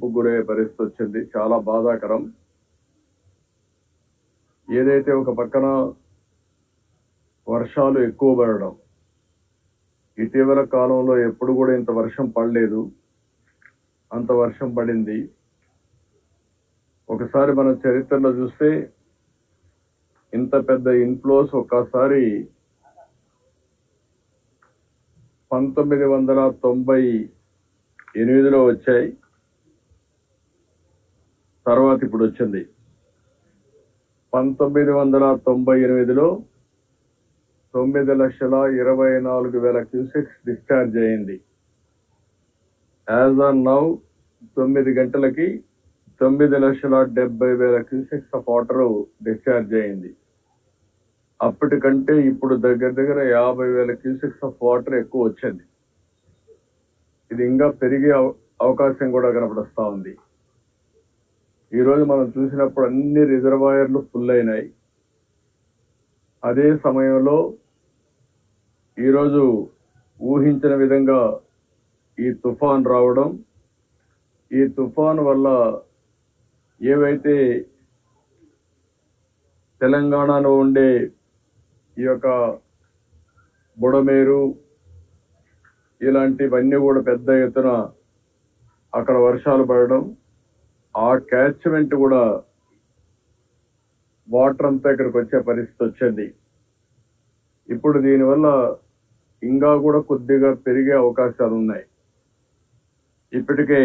ముంపు గురయ్యే పరిస్థితి వచ్చింది. చాలా బాధాకరం. ఏదైతే ఒక పక్కన వర్షాలు ఎక్కువ పడడం, ఇటీవల కాలంలో ఎప్పుడు కూడా ఇంత వర్షం పడలేదు, అంత వర్షం పడింది. ఒకసారి మనం చరిత్రలో చూస్తే ఇంత పెద్ద ఇన్ఫ్లోస్ ఒక్కసారి 1998లో వచ్చాయి. తర్వాత ఇప్పుడు వచ్చింది. 1998లో 9,24,000 క్యూసెక్స్ డిశ్చార్జ్ అయింది. యాజ్ ఆన్ నౌ 9 గంటలకి 9,70,000 క్యూసెక్స్ ఆఫ్ వాటర్ డిశ్చార్జ్ అయింది. అప్పటికంటే ఇప్పుడు దగ్గర 50,000 క్యూసెక్స్ ఆఫ్ వాటర్ ఎక్కువ వచ్చింది. ఇది ఇంకా పెరిగే అవకాశం కూడా కనపడుస్తూ ఉంది. ఈరోజు మనం చూసినప్పుడు అన్ని రిజర్వాయర్లు ఫుల్ అయినాయి. అదే సమయంలో ఈరోజు ఊహించిన విధంగా ఈ తుఫాన్ రావడం, ఈ తుఫాన్ వల్ల ఏవైతే తెలంగాణలో ఉండే ఈ యొక్క బుడమేరు ఇలాంటివన్నీ కూడా పెద్ద ఎత్తున అక్కడ వర్షాలు పడడం, ఆ క్యాచ్మెంట్ కూడా వాటర్ అంతా ఇక్కడికి వచ్చే పరిస్థితి వచ్చింది. ఇప్పుడు దీనివల్ల ఇంకా కూడా కొద్దిగా పెరిగే అవకాశాలు ఉన్నాయి. ఇప్పటికే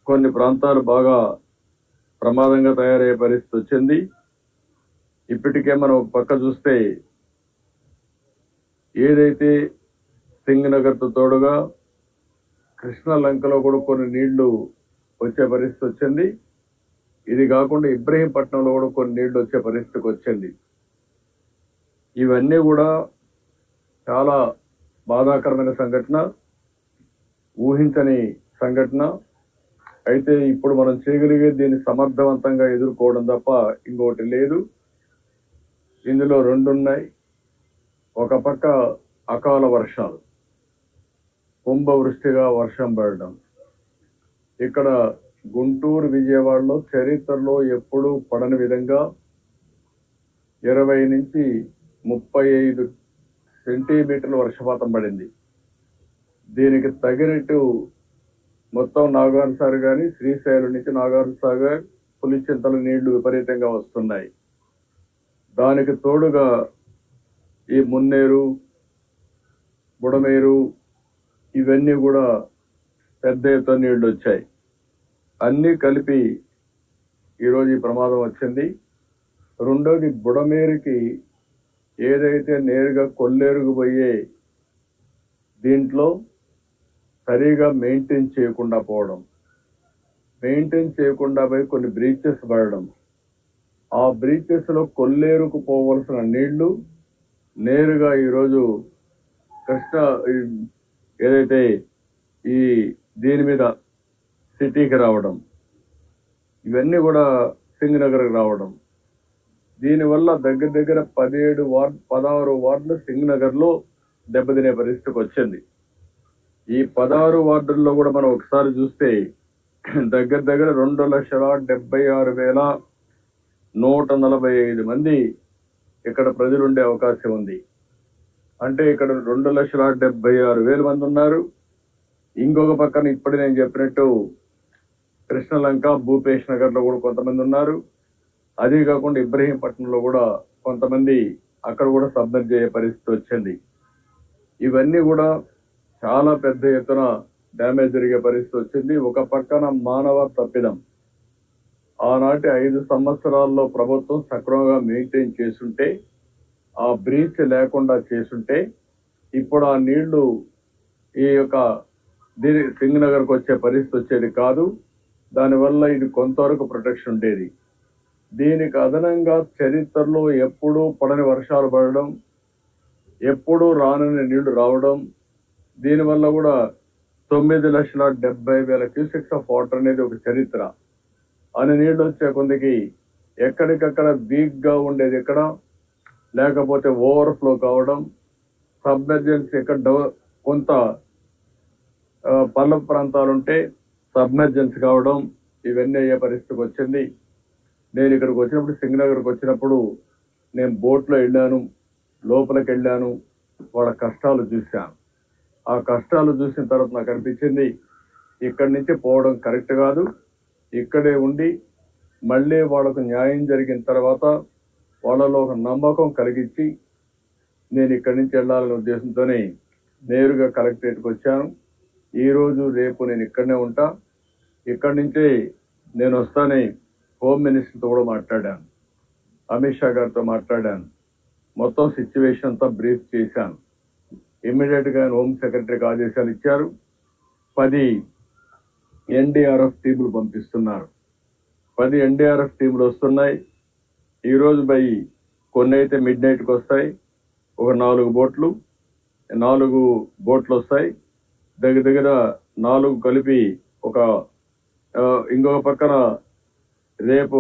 కొన్ని ప్రాంతాలు బాగా ప్రమాదంగా తయారయ్యే పరిస్థితి వచ్చింది. ఇప్పటికే మనం ఒక పక్క చూస్తే ఏదైతే సింగనగర్తో తోడుగా కృష్ణా లంకలో కూడా కొన్ని నీళ్లు వచ్చే పరిస్థితి వచ్చింది. ఇది కాకుండా ఇబ్రహీంపట్నంలో కూడా కొన్ని నీళ్లు వచ్చే పరిస్థితికి వచ్చింది. ఇవన్నీ కూడా చాలా బాధాకరమైన సంఘటన, ఊహించని సంఘటన. అయితే ఇప్పుడు మనం చేయగలిగేది దీన్ని సమర్థవంతంగా ఎదుర్కోవడం తప్ప ఇంకొకటి లేదు. ఇందులో రెండు ఉన్నాయి. ఒక పక్క అకాల వర్షాలు, కుంభవృష్టిగా వర్షం పడడం. ఇక్కడ గుంటూరు, విజయవాడలో చరిత్రలో ఎప్పుడూ పడని విధంగా 20 నుంచి 35 సెంటీమీటర్ల వర్షపాతం పడింది. దీనికి తగినట్టు మొత్తం నాగార్జున సాగర్ కానీ, శ్రీశైలం నుంచి నాగార్జున సాగర్, పులిచింతల నీళ్లు విపరీతంగా వస్తున్నాయి. దానికి తోడుగా ఈ మున్నేరు, బుడమేరు ఇవన్నీ కూడా పెద్ద ఎత్తున నీళ్లు వచ్చాయి. అన్నీ కలిపి ఈరోజు ఈ ప్రమాదం వచ్చింది. రెండోది, బుడమేరుకి ఏదైతే నేరుగా కొల్లేరుకు పోయే దీంట్లో సరిగా మెయింటైన్ చేయకుండా పోవడం, మెయింటైన్ చేయకుండా పోయి కొన్ని బ్రీచెస్ పడడం, ఆ బ్రీచెస్ లో కొల్లేరుకు పోవలసిన నీళ్లు నేరుగా ఈరోజు కృష్ణా ఏదైతే ఈ దీని మీద సిటీకి రావడం, ఇవన్నీ కూడా సింగనగర్కి రావడం. దీనివల్ల దగ్గర 16 వార్డులు సింగనగర్లో దెబ్బతినే పరిస్థితికి వచ్చింది. ఈ 16 వార్డుల్లో కూడా మనం ఒకసారి చూస్తే దగ్గర 2,76,145 మంది ఇక్కడ ప్రజలు ఉండే అవకాశం ఉంది. అంటే ఇక్కడ 2,76,000 మంది ఉన్నారు. ఇంకొక పక్కన ఇప్పుడు నేను చెప్పినట్టు కృష్ణలంక, భూపేష్ నగర్ లో కూడా కొంతమంది ఉన్నారు. అదే కాకుండా ఇబ్రహీంపట్నంలో కూడా కొంతమంది అక్కడ కూడా సబ్మెర్జ్ అయ్యే పరిస్థితి వచ్చింది. ఇవన్నీ కూడా చాలా పెద్ద ఎత్తున డ్యామేజ్ జరిగే పరిస్థితి వచ్చింది. ఒక పక్కన మానవ తప్పిదం. ఆనాటి 5 సంవత్సరాల్లో ప్రభుత్వం సక్రమంగా మెయింటైన్ చేసుంటే, ఆ బ్రీచ్ లేకుండా చేసుంటే ఇప్పుడు ఆ నీళ్లు ఈ యొక్క సింగనగర్కి వచ్చే పరిస్థితి వచ్చేది కాదు. దానివల్ల ఇది కొంతవరకు ప్రొటెక్షన్ ఉండేది. దీనికి అదనంగా చరిత్రలో ఎప్పుడూ పడని వర్షాలు పడడం, ఎప్పుడూ రానని నీళ్లు రావడం, దీనివల్ల కూడా 9,70,000 క్యూసెక్స్ ఆఫ్ వాటర్ అనేది ఒక చరిత్ర. అని నీళ్లు వచ్చే కొందికి ఎక్కడికక్కడ వీక్ గా ఉండేది ఎక్కడ, లేకపోతే ఓవర్ఫ్లో కావడం, సబ్మెర్జెన్స్ ఎక్కడ కొంత పల్ల ప్రాంతాలుంటే సబ్మెర్జెన్స్ కావడం ఇవన్నీ అయ్యే పరిస్థితికి వచ్చింది. నేను ఇక్కడికి వచ్చినప్పుడు సింగనగర్కి వచ్చినప్పుడు నేను బోట్లో వెళ్ళాను, లోపలికి వెళ్ళాను, వాళ్ళ కష్టాలు చూశాను. ఆ కష్టాలు చూసిన తర్వాత నాకు అనిపించింది ఇక్కడి నుంచి పోవడం కరెక్ట్ కాదు, ఇక్కడే ఉండి మళ్ళీ వాళ్ళకు న్యాయం జరిగిన తర్వాత వాళ్ళలో ఒక నమ్మకం కలిగించి నేను ఇక్కడి నుంచి వెళ్ళాలనే ఉద్దేశంతోనే నేరుగా కలెక్టరేట్కి వచ్చాను. ఈరోజు రేపు నేను ఇక్కడనే ఉంటా. ఇక్కడి నుంచే నేను వస్తానే హోమ్ మినిస్టర్తో కూడా మాట్లాడాను, అమిత్ షా గారితో మాట్లాడాను, మొత్తం సిచ్యువేషన్ అంతా బ్రీఫ్ చేశాను. ఇమ్మీడియట్గా హోమ్ సెక్రటరీకి ఆదేశాలు ఇచ్చారు. 10 ఎన్డీఆర్ఎఫ్ టీములు పంపిస్తున్నారు. 10 ఎన్డీఆర్ఎఫ్ టీములు వస్తున్నాయి. ఈరోజు కొన్ని అయితే మిడ్ నైట్కి వస్తాయి, ఒక 4 బోట్లు వస్తాయి. దగ్గర 4 కలిపి ఇంకొక పక్కన రేపు